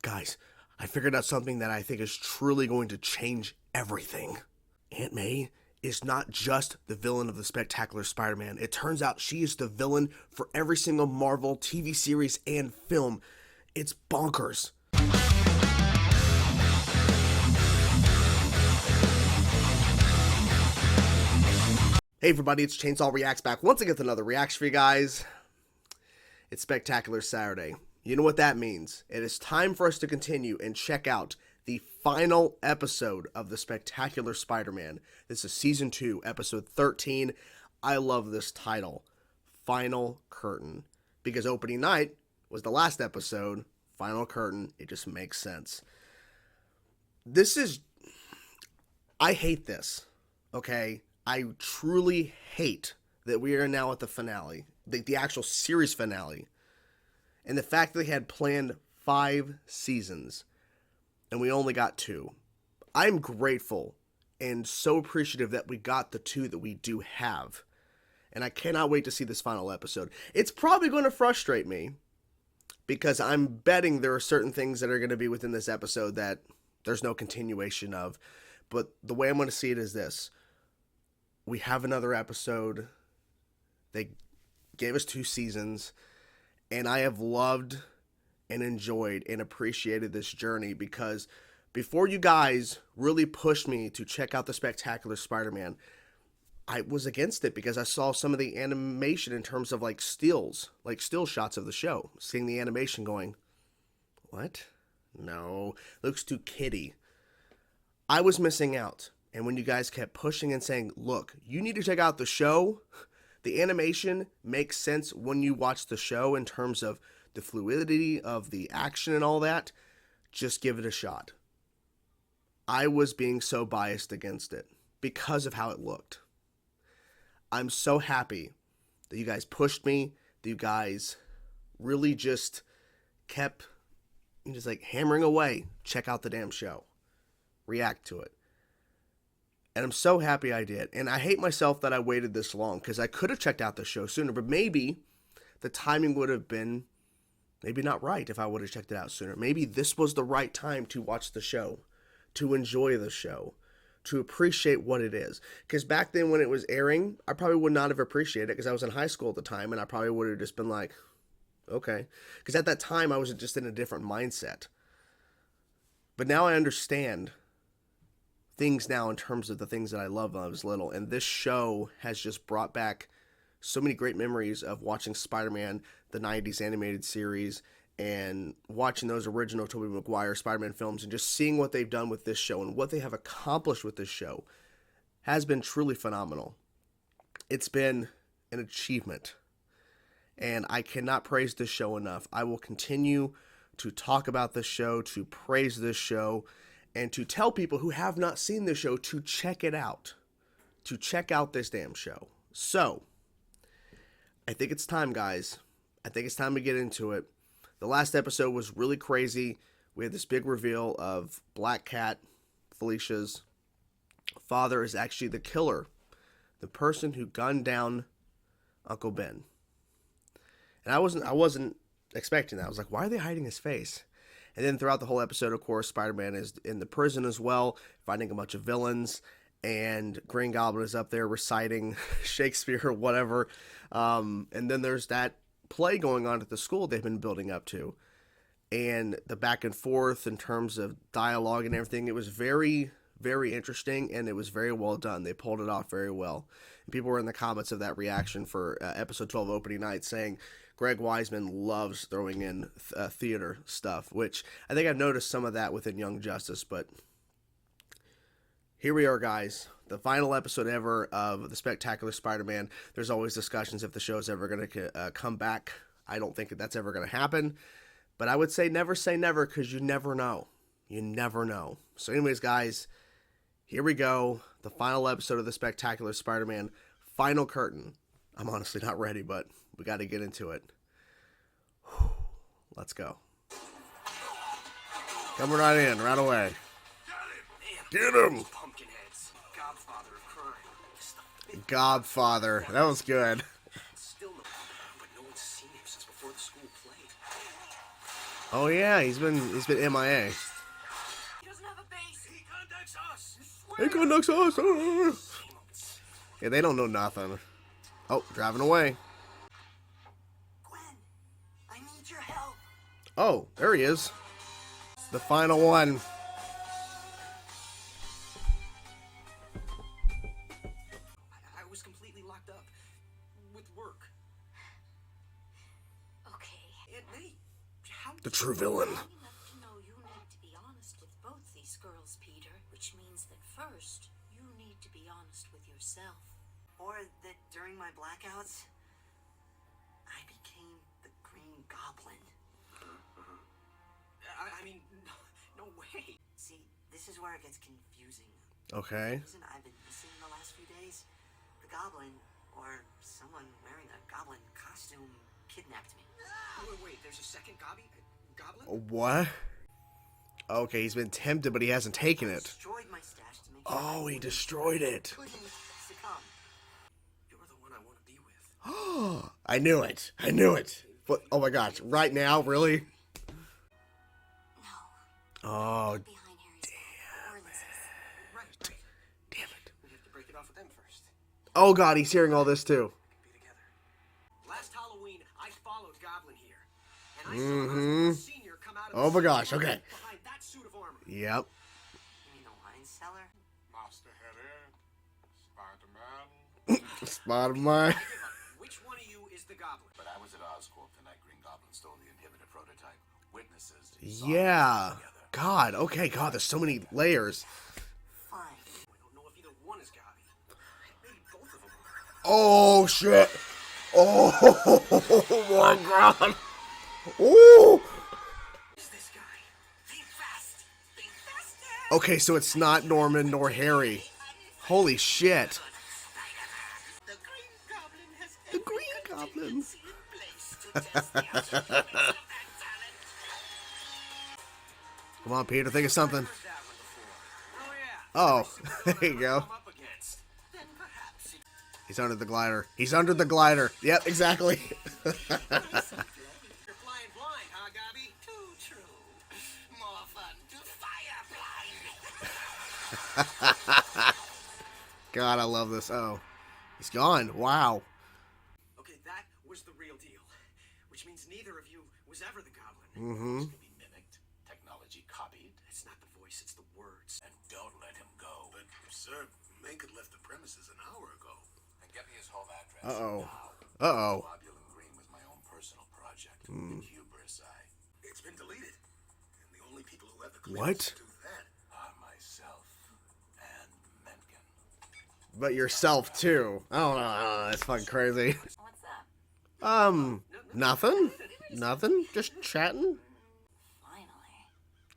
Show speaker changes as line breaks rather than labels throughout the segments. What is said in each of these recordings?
Guys, I figured out something that I think is truly going to change everything. Aunt May is not just the villain of the Spectacular Spider-Man. It turns out she is the villain for every single Marvel TV series and film. It's bonkers. Hey everybody, it's Chainsaw Reacts back once again with another reaction for you guys. It's Spectacular Saturday. You know what that means. It is time for us to continue and check out the final episode of the Spectacular Spider-Man. This is Season 2, Episode 13. I love this title, Final Curtain, because opening night was the last episode, Final Curtain. It just makes sense. I hate this, okay? I truly hate that we are now at the finale, the actual series finale. And the fact that they had planned 5 seasons and we only got 2. I'm grateful and so appreciative that we got the 2 that we do have. And I cannot wait to see this final episode. It's probably going to frustrate me because I'm betting there are certain things that are going to be within this episode that there's no continuation of. But the way I'm going to see it is this. We have another episode. They gave us 2 seasons. And I have loved and enjoyed and appreciated this journey because before you guys really pushed me to check out the Spectacular Spider-Man, I was against it because I saw some of the animation in terms of like still shots of the show. Seeing the animation going, what? No, looks too kiddie. I was missing out. And when you guys kept pushing and saying, look, you need to check out the show, the animation makes sense when you watch the show in terms of the fluidity of the action and all that. Just give it a shot. I was being so biased against it because of how it looked. I'm so happy that you guys pushed me, that you guys really just kept just like hammering away. Check out the damn show. React to it. And I'm so happy I did. And I hate myself that I waited this long because I could have checked out the show sooner. But maybe the timing would have been maybe not right if I would have checked it out sooner. Maybe this was the right time to watch the show, to enjoy the show, to appreciate what it is. Because back then when it was airing, I probably would not have appreciated it because I was in high school at the time. And I probably would have just been like, okay. Because at that time I was just in a different mindset. But now I understand things now in terms of the things that I loved when I was little. And this show has just brought back so many great memories of watching Spider-Man, the 90s animated series, and watching those original Tobey Maguire Spider-Man films and just seeing what they've done with this show and what they have accomplished with this show has been truly phenomenal. It's been an achievement. And I cannot praise this show enough. I will continue to talk about this show, to praise this show, and to tell people who have not seen the show to check it out. To check out this damn show. So, I think it's time, guys. I think it's time to get into it. The last episode was really crazy. We had this big reveal of Black Cat, Felicia's father, is actually the killer. The person who gunned down Uncle Ben. And I wasn't expecting that. I was like, why are they hiding his face? And then throughout the whole episode, of course, Spider-Man is in the prison as well, fighting a bunch of villains, and Green Goblin is up there reciting Shakespeare or whatever. And then there's that play going on at the school they've been building up to. And the back and forth in terms of dialogue and everything, it was very, very interesting, and it was very well done. They pulled it off very well. And people were in the comments of that reaction for episode 12 opening night saying, Greg Weisman loves throwing in theater stuff, which I think I've noticed some of that within Young Justice, but here we are, guys. The final episode ever of the Spectacular Spider-Man. There's always discussions if the show's ever going to come back. I don't think that's ever going to happen, but I would say never because you never know. You never know. So anyways, guys, here we go. The final episode of the Spectacular Spider-Man. Final curtain. I'm honestly not ready, but we got to get into it. Let's go. Coming right in, right away. Get him!
Pumpkinheads, godfather of crime.
Godfather. That was good.
Still no, but no one's seen him since before the school played.
Oh yeah, he's been MIA.
He doesn't have a base. He contacts us.
He conducts us. Yeah, they don't know nothing. Oh, driving away.
Gwen, I need your help.
Oh, there he is. The final one.
I was completely locked up with work.
Okay.
Aunt May, how
The true villain.
Long enough to know you need to be honest with both these girls, Peter. Which means that first, you need to be honest with yourself.
Or that during my blackouts, I became the Green Goblin. I mean, no way. See, this is where it gets confusing.
Okay.
The reason I've been missing the last few days, the Goblin, or someone wearing a Goblin costume, kidnapped me. Wait, there's a second Goblin?
What? Okay, he's been tempted, but he hasn't taken it.
Destroyed my stash to make sure
Oh,
I
he destroyed it.
couldn't succumb. You're the one I want to be with.
I knew it. I knew it. What? Oh my gosh! Right now, really?
No.
Oh,
Behind Harry's back. Or Lizzie's.
Right.
damn it!
We have to break it off with them first.
Oh God, he's hearing all this too.
Be together. Last Halloween, I followed Goblin here, and I saw Osborn Senior come out of
Oh
the
my gosh,
cement
okay.
behind that suit of armor.
Yep.
You mean the wine cellar?
Master Harry, Spider-Man.
Spider-Man.
Which one of you is the Goblin?
But I was at Oscorp the night Green Goblin stole the inhibitor prototype. Witnesses.
Yeah. God. Okay. God. There's so many layers.
Fine. We don't know if either one is Gobby. Maybe both of them are.
Oh shit. Oh my God. Ooh.
Who's this guy? Think fast. Think faster.
Okay, so it's not Norman nor Harry. Holy shit.
The Green Goblin has
The Green Goblin.
contingency in place to test the outcomes of that talent.
Come on, Peter. Think of something.
Heard that one before. Oh yeah.
Oh, there you go.
Come up against. Then perhaps
He's under the glider. He's under the glider. Yep, exactly.
you're flying blind, huh, Gobby? Too true. More fun to fire blind.
God, I love this. Oh, he's gone. Wow.
Okay, that was the real deal. Which means neither of you was ever the Goblin.
Mm-hmm.
To be mimicked, technology copied.
It's not the voice, it's the words.
And don't let him go.
But, sir, Mink had left the premises an hour ago.
And get me his home address.
Uh-oh.
Now.
Uh-oh.
Globulin Green was my own personal project. In hubris,
It's been deleted. And the only people who have the
What?
clearance to do that
are myself and Mencken.
But yourself, too. I don't know. That's fucking crazy.
What's up?
Nothing? Nothing? Just chatting?
Finally.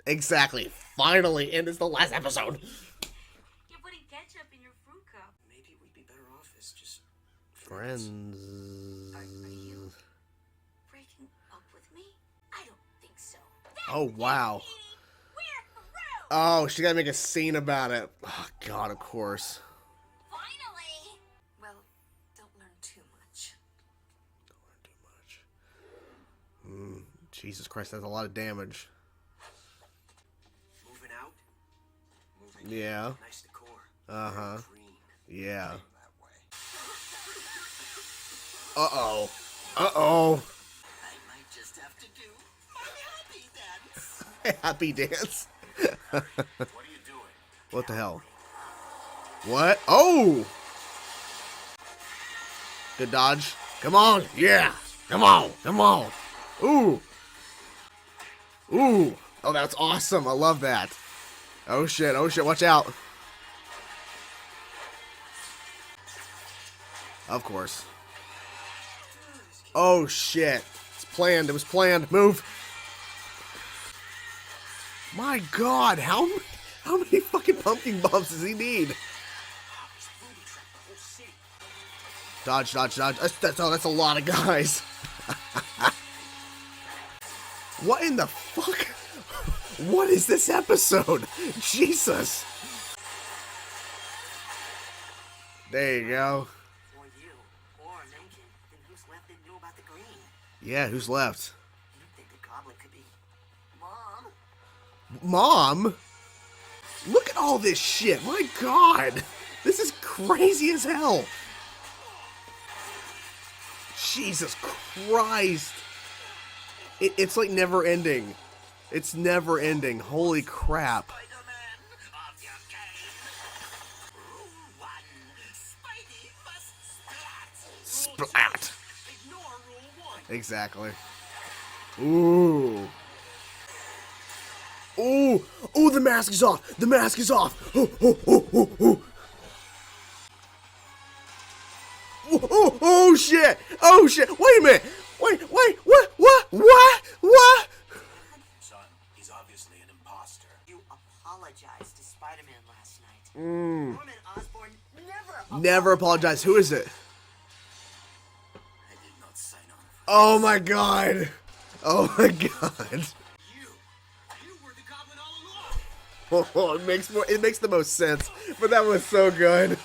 Exactly. Finally. And it's the last episode.
You're putting ketchup in your fruit cup.
Maybe we'd be better off as just
Friends.
Are you breaking up with me? I don't think so.
Oh, wow.
We're through!
Oh, she gotta make a scene about it. Oh, God, of course.
Finally!
Well, don't learn too much.
Jesus Christ, that's a lot of damage.
moving out. Moving
Yeah.
Nice decor.
Uh-huh.
Green.
Yeah.
That way.
Uh-oh. Uh-oh.
I might just have to do my happy dance.
Happy dance.
What are you doing?
What the hell? What? Oh! Good dodge. Come on. Yeah. Come on. Come on. Ooh. Ooh. Oh, that's awesome. I love that. Oh, shit. Oh, shit. Watch out. Of course. Oh, shit. It's planned. It was planned. Move. My God. How many fucking pumpkin bumps does he need?
Booby trap the whole city.
Dodge, dodge, dodge. That's a lot of guys. What in the fuck? What is this episode? Jesus. There you go.
Or you. Or Mencken. Then who's left that knew about the green?
Yeah, who's left?
You don't think the Goblin could be
Mom? Look at all this shit. My God. This is crazy as hell. Jesus Christ. It's like never ending. It's never ending. Holy crap. Splat. Exactly. Ooh. Ooh. Ooh, the mask is off. The mask is off. Ooh, ooh, ooh, ooh, ooh. Oh shit! Oh shit! Wait a minute! Wait! What?
Son, he's obviously an imposter.
You apologized to Spider-Man last night.
Mm.
Norman Osborn
Never apologize. Who is it?
I did not sign on for
Oh my god! Oh my god!
You were the Goblin all along.
Oh, it makes the most sense. But that was so good.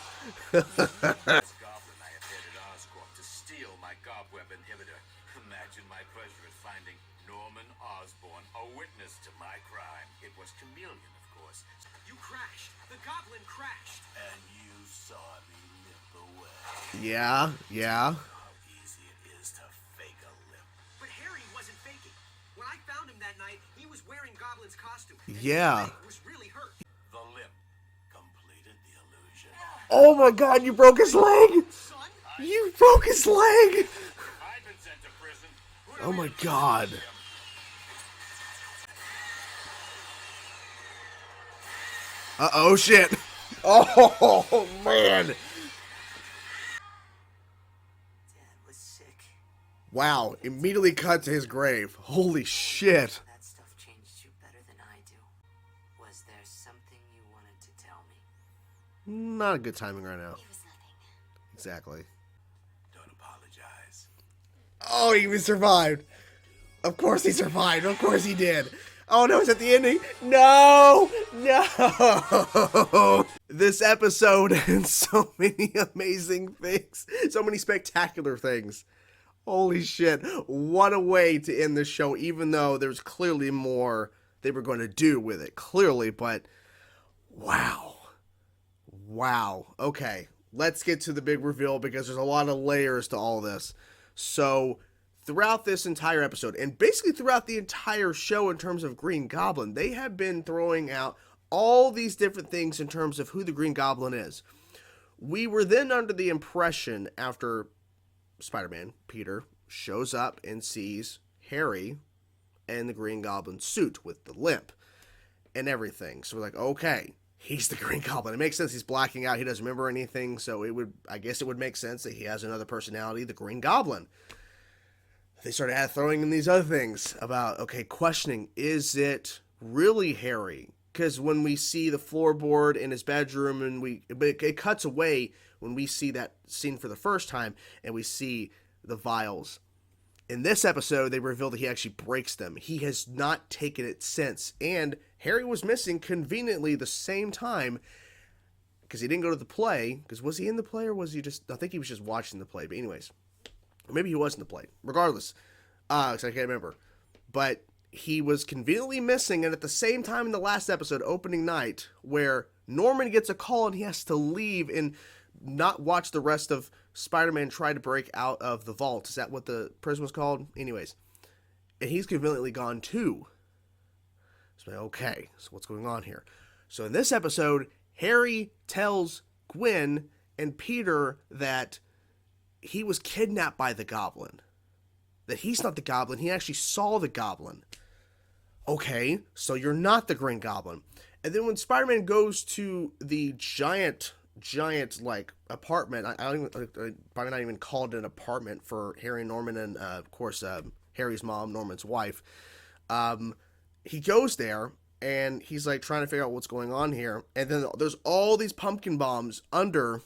this Goblin I appeared at Oscorp to steal my cobweb inhibitor. Imagine my pleasure at finding Norman Osborn a witness to my crime. It was Chameleon, of course.
You crashed. The Goblin crashed.
And you saw me limp away.
Yeah.
How easy it is to fake a limp.
But Harry wasn't faking. When I found him that night, he was wearing Goblin's costume. And
Yeah.
his leg was really hurt.
The limp completed the illusion.
Oh my god, you broke his leg!
Son,
You broke his leg!
I've been sent to prison.
Oh my god. Uh-oh, shit. Oh, man.
Dad was sick.
Wow, immediately cut to his grave. Holy shit.
That stuff changed you better than I do. Was there something you wanted to tell me?
Not a good timing right now.
It was nothing.
Exactly.
Don't apologize.
Oh, he survived. Of course he survived. Of course he did. Oh no, it's at the ending. No! This episode and so many amazing things. So many spectacular things. Holy shit. What a way to end the show, even though there's clearly more they were going to do with it. Clearly, but wow. Wow. Okay, let's get to the big reveal because there's a lot of layers to all this. So, throughout this entire episode, and basically throughout the entire show in terms of Green Goblin, they have been throwing out all these different things in terms of who the Green Goblin is. We were then under the impression, after Spider-Man, Peter, shows up and sees Harry in the Green Goblin suit with the limp and everything. So we're like, okay, he's the Green Goblin. It makes sense. He's blacking out. He doesn't remember anything. So I guess it would make sense that he has another personality, the Green Goblin. They started throwing in these other things about, okay, questioning, is it really Harry? Because when we see the floorboard in his bedroom and it cuts away when we see that scene for the first time and we see the vials. In this episode, they reveal that he actually breaks them. He has not taken it since. And Harry was missing conveniently the same time because he didn't go to the play. Because was he in the play or was he just... I think he was just watching the play. But anyways, maybe he was in the play. Regardless, because I can't remember. But he was conveniently missing, and at the same time in the last episode, opening night, where Norman gets a call and he has to leave and not watch the rest of Spider-Man try to break out of the vault. Is that what the prison was called? Anyways. And he's conveniently gone too. So, okay, so what's going on here? So in this episode, Harry tells Gwen and Peter that he was kidnapped by the Goblin. That he's not the Goblin. He actually saw the Goblin. Okay, so you're not the Green Goblin. And then when Spider-Man goes to the giant like apartment, I don't even, probably not even called it an apartment for Harry, Norman, and of course Harry's mom, Norman's wife. He goes there and he's like trying to figure out what's going on here. And then there's all these pumpkin bombs under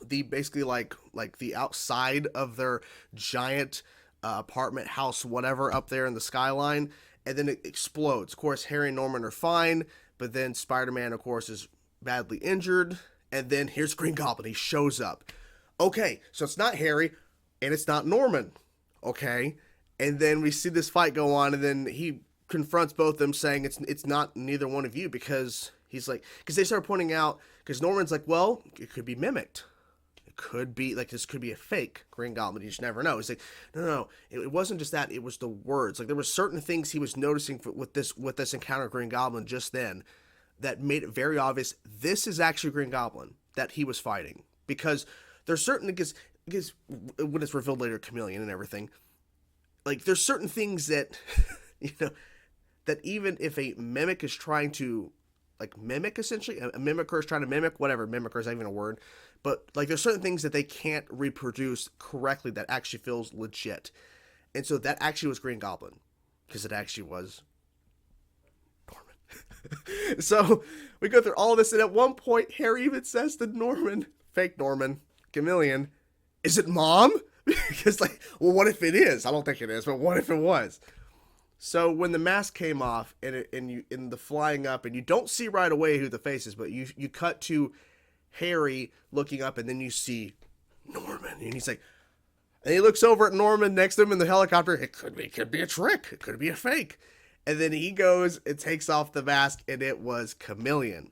the basically like the outside of their giant apartment house, whatever, up there in the skyline. And then it explodes. Of course, Harry and Norman are fine, but then Spider-Man, of course, is badly injured. And then here's Green Goblin. He shows up. Okay, so it's not Harry, and it's not Norman. Okay, and then we see this fight go on, and then he confronts both of them, saying it's not neither one of you, because he's like, because they start pointing out, because Norman's like, well, it could be mimicked. It could be like, this could be a fake Green Goblin. You just never know. He's like, no, it wasn't just that. It was the words. Like, there were certain things he was noticing with this encounter of Green Goblin just then that made it very obvious this is actually Green Goblin that he was fighting. Because there's certain, because when it's revealed later, Chameleon and everything, like, there's certain things that, that even if a mimic is trying to, like, mimic, essentially, a mimicker is trying to mimic, whatever, mimicker is not even a word, but, like, there's certain things that they can't reproduce correctly that actually feels legit. And so that actually was Green Goblin, because it actually was Norman. So we go through all this, and at one point, Harry even says to Norman, fake Norman, Chameleon, is it Mom? Because, like, well, what if it is? I don't think it is, but what if it was? So when the mask came off and you in the flying up, and you don't see right away who the face is, but you cut to Harry looking up, and then you see Norman, and he's like, and he looks over at Norman next to him in the helicopter. It could be a trick. It could be a fake. And then he goes and takes off the mask, and it was Chameleon.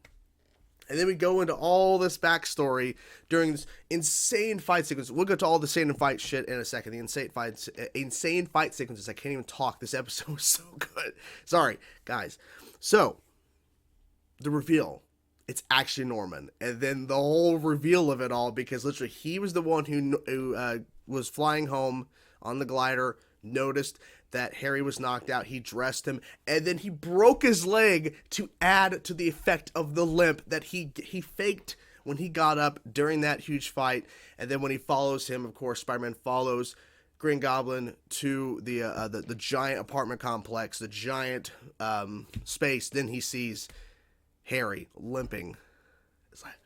And then we go into all this backstory during this insane fight sequence. We'll get to all the insane fight shit in a second. The insane fight sequences. I can't even talk. This episode was so good. Sorry, guys. So, the reveal. It's actually Norman. And then the whole reveal of it all, because literally he was the one who was flying home on the glider, noticed that Harry was knocked out. He dressed him, and then he broke his leg to add to the effect of the limp that he faked when he got up during that huge fight. And then when he follows him, of course, Spider-Man follows Green Goblin to the giant apartment complex, the giant space. Then he sees Harry limping. It's like,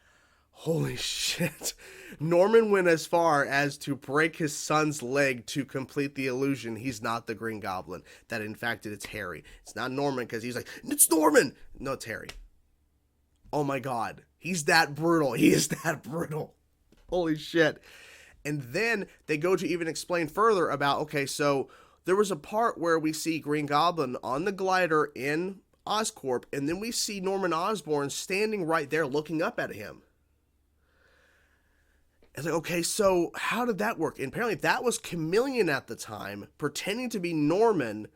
holy shit. Norman went as far as to break his son's leg to complete the illusion he's not the Green Goblin. That in fact it's Harry. It's not Norman, because he's like, it's Norman! No, it's Harry. Oh my god. He's that brutal. He is that brutal. Holy shit. And then they go to even explain further about, okay, so there was a part where we see Green Goblin on the glider in Oscorp, and then we see Norman Osborn standing right there looking up at him. It's like, okay, so how did that work? And apparently that was Chameleon at the time, pretending to be Norman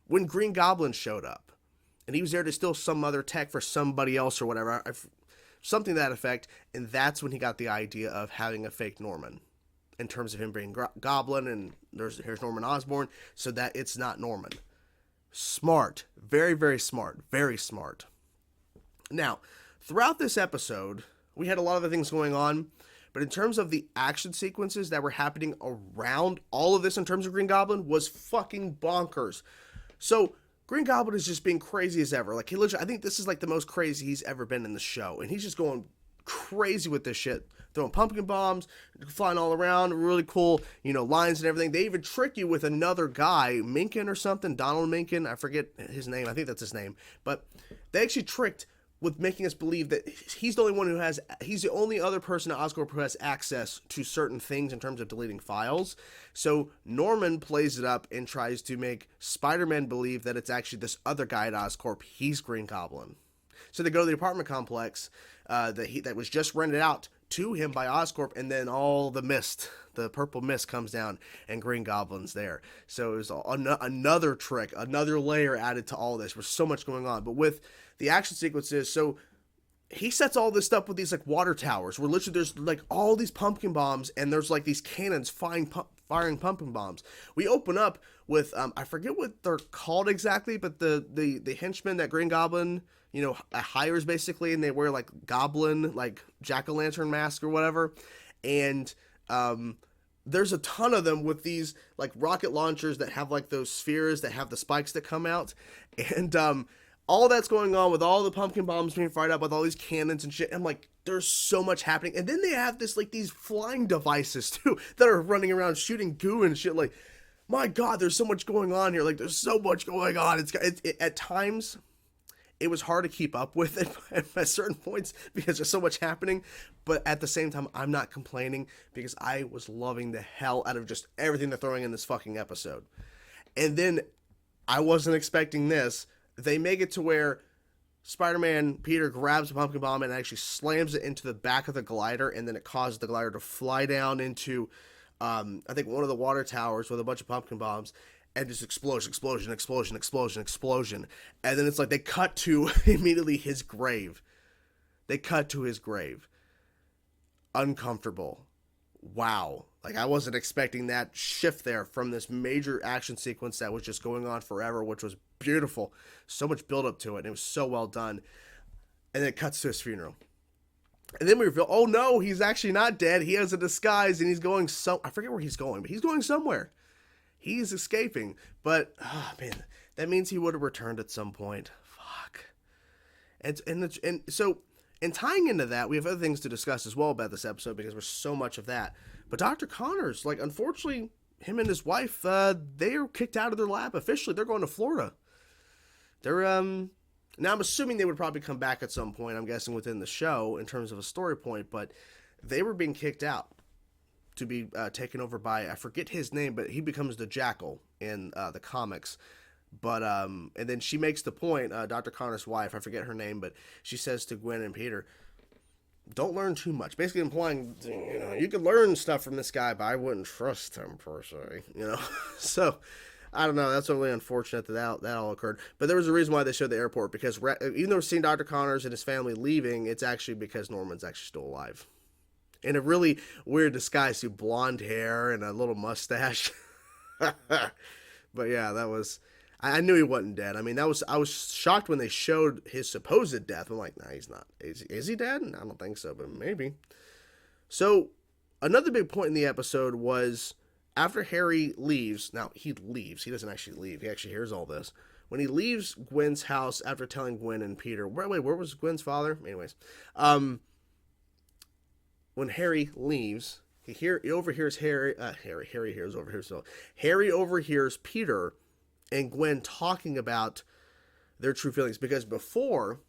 when Green Goblin showed up. And he was there to steal some other tech for somebody else or whatever, something to that effect. And that's when he got the idea of having a fake Norman, in terms of him being Goblin, and here's Norman Osborn, so that it's not Norman. Smart. Very, very smart. Very smart. Now, throughout this episode, we had a lot of other things going on. But in terms of the action sequences that were happening around all of this in terms of Green Goblin was fucking bonkers. So Green Goblin is just being crazy as ever. Like, he literally, I think this is like the most crazy he's ever been in the show. And he's just going crazy with this shit. Throwing pumpkin bombs, flying all around, really cool, lines and everything. They even trick you with another guy, Minkin or something, Donald Minkin. I forget his name. I think that's his name. But they actually tricked with making us believe that he's the only other person at Oscorp who has access to certain things in terms of deleting files. So Norman plays it up and tries to make Spider-Man believe that it's actually this other guy at Oscorp. He's Green Goblin. So they go to the apartment complex that was just rented out to him by Oscorp, and then all the purple mist comes down, and Green Goblin's there. So it was another trick, another layer added to all this. There's so much going on. But with the action sequences, so he sets all this stuff with these like water towers, where literally there's like all these pumpkin bombs, and there's like these cannons firing pumpkin bombs. We open up with I forget what they're called exactly, but the henchmen that Green Goblin hires basically, and they wear like goblin, like jack-o'-lantern mask or whatever, and there's a ton of them with these like rocket launchers that have like those spheres that have the spikes that come out, and all that's going on with all the pumpkin bombs being fired up with all these cannons and shit. I'm like, there's so much happening. And then they have these flying devices too that are running around shooting goo and shit. Like, my God, there's so much going on here. Like, there's so much going on. It at times, it was hard to keep up with it at certain points because there's so much happening. But at the same time, I'm not complaining because I was loving the hell out of just everything they're throwing in this fucking episode. And then I wasn't expecting this. They make it to where Spider-Man Peter grabs a pumpkin bomb and actually slams it into the back of the glider, and then it causes the glider to fly down into, I think, one of the water towers with a bunch of pumpkin bombs, and just explosion, and then it's like they cut to immediately his grave. They cut to his grave. Uncomfortable. Wow. Like, I wasn't expecting that shift there from this major action sequence that was just going on forever, which was beautiful. So much build up to it. And it was so well done. And then it cuts to his funeral. And then we reveal, oh no, he's actually not dead. He has a disguise and he's going I forget where he's going, but he's going somewhere. He's escaping. But, oh man, that means he would have returned at some point. Fuck. And so, and tying into that, we have other things to discuss as well about this episode because there's so much of that. But Dr. Connors, like, unfortunately, him and his wife, they are kicked out of their lab officially. They're going to Florida. They're, now I'm assuming they would probably come back at some point, I'm guessing within the show in terms of a story point, but they were being kicked out to be taken over by, I forget his name, but he becomes the Jackal in the comics. But, and then she makes the point, Dr. Connor's wife, I forget her name, but she says to Gwen and Peter, don't learn too much. Basically implying, you know, you could learn stuff from this guy, but I wouldn't trust him per se, you know. So, I don't know. That's really unfortunate that all occurred. But there was a reason why they showed the airport, because even though we're seeing Dr. Connors and his family leaving, it's actually because Norman's actually still alive. In a really weird disguise, with blonde hair and a little mustache. But yeah, that was... I knew he wasn't dead. I mean, I was shocked when they showed his supposed death. I'm like, nah, he's not. Is he dead? I don't think so, but maybe. So, another big point in the episode was after Harry leaves. Now, he leaves. He doesn't actually leave. He actually hears all this. When he leaves Gwen's house after telling Gwen and Peter, where was Gwen's father? Anyways, when Harry leaves, he overhears Harry overhears Peter and Gwen talking about their true feelings, because before,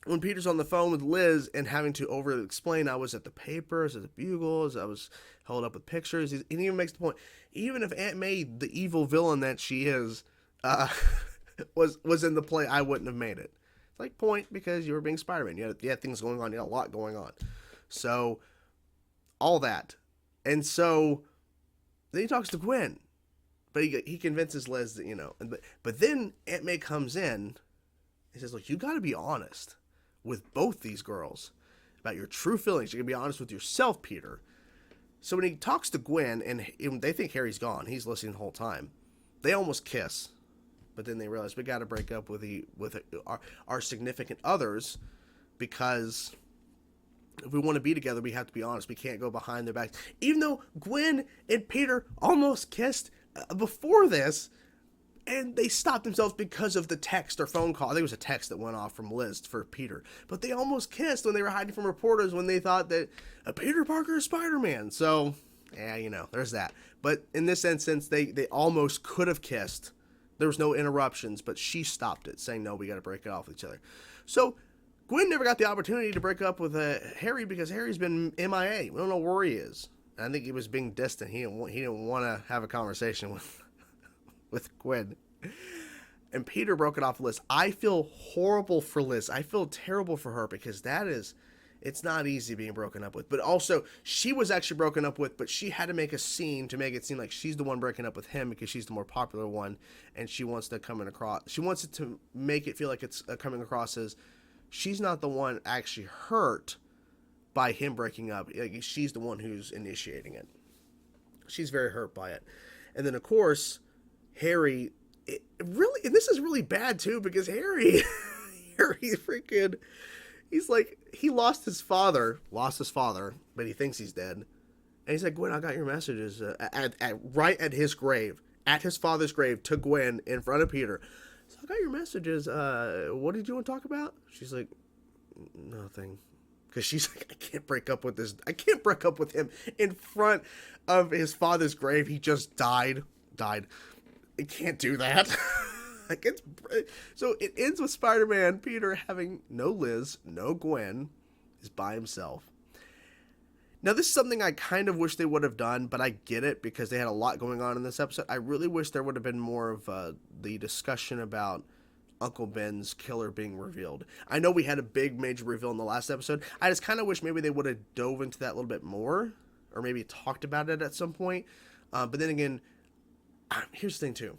when Peter's on the phone with Liz and having to over-explain, I was at the papers, at the Bugles, I was held up with pictures, and he even makes the point, even if Aunt May, the evil villain that she is, was in the play, I wouldn't have made it. It's like, point, because you were being Spider-Man, you had things going on, you had a lot going on. So, all that. And so, then he talks to Gwen. But he convinces Liz that, you know, but then Aunt May comes in and says, look, you got to be honest with both these girls about your true feelings. You got to be honest with yourself, Peter. So when he talks to Gwen and they think Harry's gone, he's listening the whole time. They almost kiss, but then they realize we got to break up with our significant others, because if we want to be together, we have to be honest. We can't go behind their backs. Even though Gwen and Peter almost kissed before this, and they stopped themselves because of the text or phone call. I think it was a text that went off from Liz for Peter. But they almost kissed when they were hiding from reporters when they thought that Peter Parker is Spider-Man. So, yeah, you know, there's that. But in this instance, they almost could have kissed. There was no interruptions, but she stopped it, saying, no, we got to break it off with each other. So, Gwen never got the opportunity to break up with Harry because Harry's been MIA. We don't know where he is. I think he was being distant. He didn't want to have a conversation with Gwen. And Peter broke it off Liz. I feel horrible for Liz. I feel terrible for her, because it's not easy being broken up with. But also, she was actually broken up with, but she had to make a scene to make it seem like she's the one breaking up with him because she's the more popular one, and she wants it to make it feel like it's coming across as she's not the one actually hurt by him breaking up. Like, she's the one who's initiating it. She's very hurt by it. And then, of course, Harry, and this is really bad too, because Harry freaking, he's like, he lost his father, but he thinks he's dead. And he's like, Gwen, I got your messages right at his grave, at his father's grave, to Gwen in front of Peter. So I got your messages. What did you want to talk about? She's like, nothing. Because she's like, I can't break up with him in front of his father's grave. He just died. I can't do that. So it ends with Spider-Man, Peter, having no Liz, no Gwen, is by himself. Now, this is something I kind of wish they would have done, but I get it because they had a lot going on in this episode. I really wish there would have been more of the discussion about Uncle Ben's killer being revealed. I know we had a big major reveal in the last episode. I just kind of wish maybe they would have dove into that a little bit more, or maybe talked about it at some point. But then again, here's the thing too.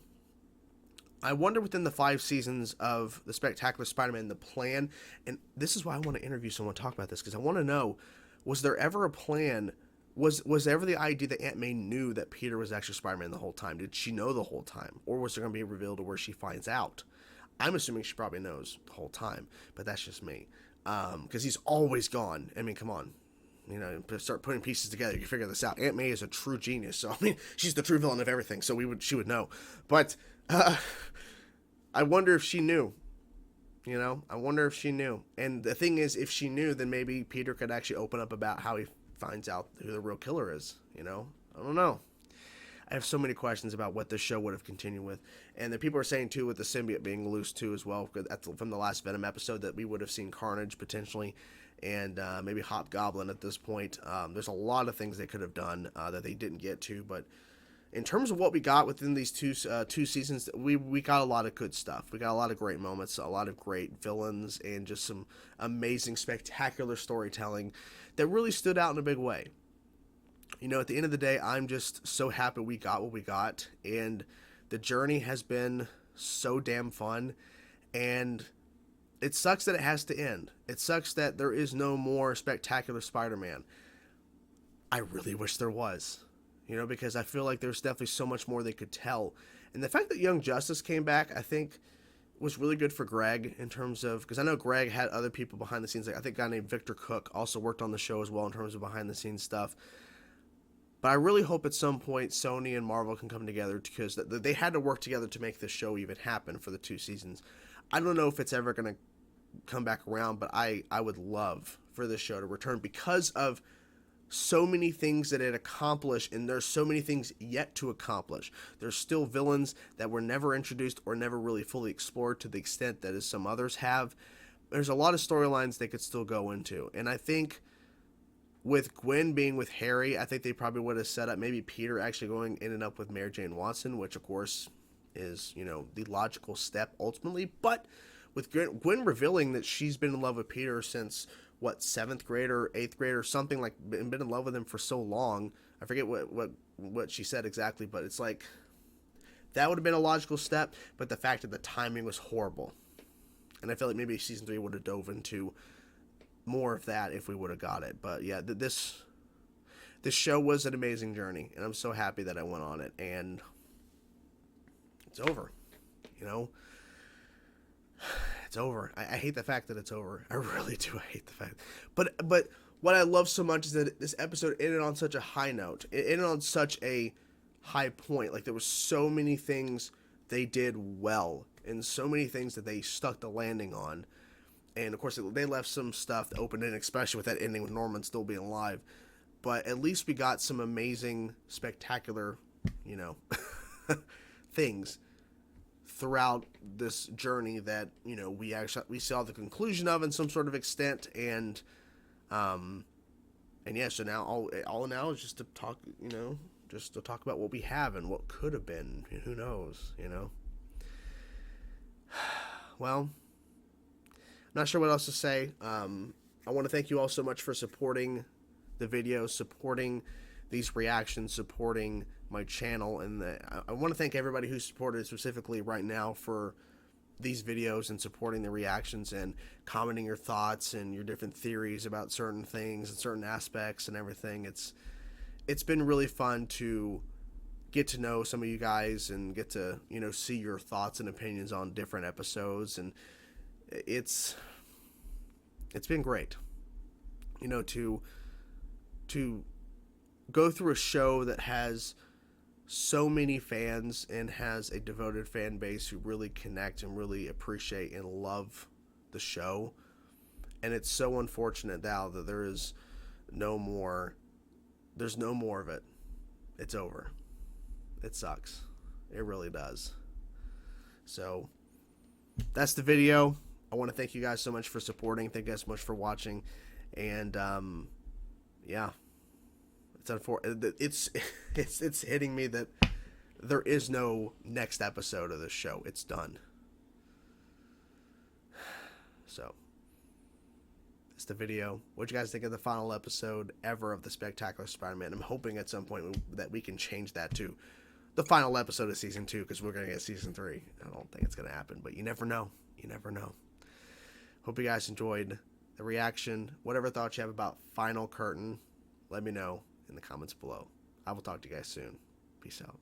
I wonder within the 5 seasons of the Spectacular Spider-Man, the plan, and this is why I want to interview someone to talk about this, because I want to know, was there ever a plan? Was ever the idea that Aunt May knew that Peter was actually Spider-Man the whole time? Did she know the whole time? Or was there going to be a reveal to where she finds out? I'm assuming she probably knows the whole time, but that's just me. Because he's always gone. I mean, come on. You know, start putting pieces together, you figure this out. Aunt May is a true genius, so I mean, she's the true villain of everything, so she would know. But I wonder if she knew. You know, I wonder if she knew. And the thing is, if she knew, then maybe Peter could actually open up about how he finds out who the real killer is. You know, I don't know. I have so many questions about what this show would have continued with. And the people are saying, too, with the symbiote being loose, too, as well, from the last Venom episode, that we would have seen Carnage, potentially, and maybe Hobgoblin at this point. There's a lot of things they could have done that they didn't get to. But in terms of what we got within these two seasons, we got a lot of good stuff. We got a lot of great moments, a lot of great villains, and just some amazing, spectacular storytelling that really stood out in a big way. You know, at the end of the day, I'm just so happy we got what we got, and the journey has been so damn fun, and it sucks that it has to end. It sucks that there is no more Spectacular Spider-Man. I really wish there was, you know, because I feel like there's definitely so much more they could tell, and the fact that Young Justice came back, I think, was really good for Greg in terms of, because I know Greg had other people behind the scenes, like I think a guy named Victor Cook also worked on the show as well in terms of behind the scenes stuff. But I really hope at some point Sony and Marvel can come together, because they had to work together to make this show even happen for the 2 seasons. I don't know if it's ever going to come back around, but I would love for this show to return because of so many things that it accomplished, and there's so many things yet to accomplish. There's still villains that were never introduced or never really fully explored to the extent that as some others have. There's a lot of storylines they could still go into, and I think with Gwen being with Harry, I think they probably would have set up maybe Peter actually going in and up with Mary Jane Watson, which of course is, you know, the logical step ultimately. But with Gwen revealing that she's been in love with Peter since, what, 7th grade or 8th grade or something, like been in love with him for so long. I forget what she said exactly, but it's like, that would have been a logical step, but the fact that the timing was horrible. And I feel like maybe season 3 would have dove into more of that if we would have got it. But yeah, this show was an amazing journey, and I'm so happy that I went on it, and it's over. You know, it's over. I hate the fact that it's over. I really do hate the fact. But what I love so much is that this episode ended on such a high note. It ended on such a high point. Like, there was so many things they did well, and so many things that they stuck the landing on. And, of course, they left some stuff that opened in, especially with that ending with Norman still being alive. But at least we got some amazing, spectacular, you know, things throughout this journey that, you know, we saw the conclusion of in some sort of extent. And yeah, so now all now is just to talk, you know, just to talk about what we have and what could have been. Who knows, you know? Well, not sure what else to say. I want to thank you all so much for supporting the videos, supporting these reactions, supporting my channel, and I want to thank everybody who supported specifically right now for these videos and supporting the reactions and commenting your thoughts and your different theories about certain things and certain aspects and everything. It's been really fun to get to know some of you guys and get to, you know, see your thoughts and opinions on different episodes, and it's been great, you know, to go through a show that has so many fans and has a devoted fan base who really connect and really appreciate and love the show. And it's so unfortunate now that there's no more of it. It's over. It sucks. It really does. So that's the video. I want to thank you guys so much for supporting. Thank you guys so much for watching. And yeah, It's hitting me that there is no next episode of this show. It's done. So, that's the video. What you guys think of the final episode ever of the Spectacular Spider-Man? I'm hoping at some point that we can change that to the final episode of season 2, because we're gonna get season 3. I don't think it's gonna happen, but you never know. You never know. Hope you guys enjoyed the reaction. Whatever thoughts you have about Final Curtain, let me know in the comments below. I will talk to you guys soon. Peace out.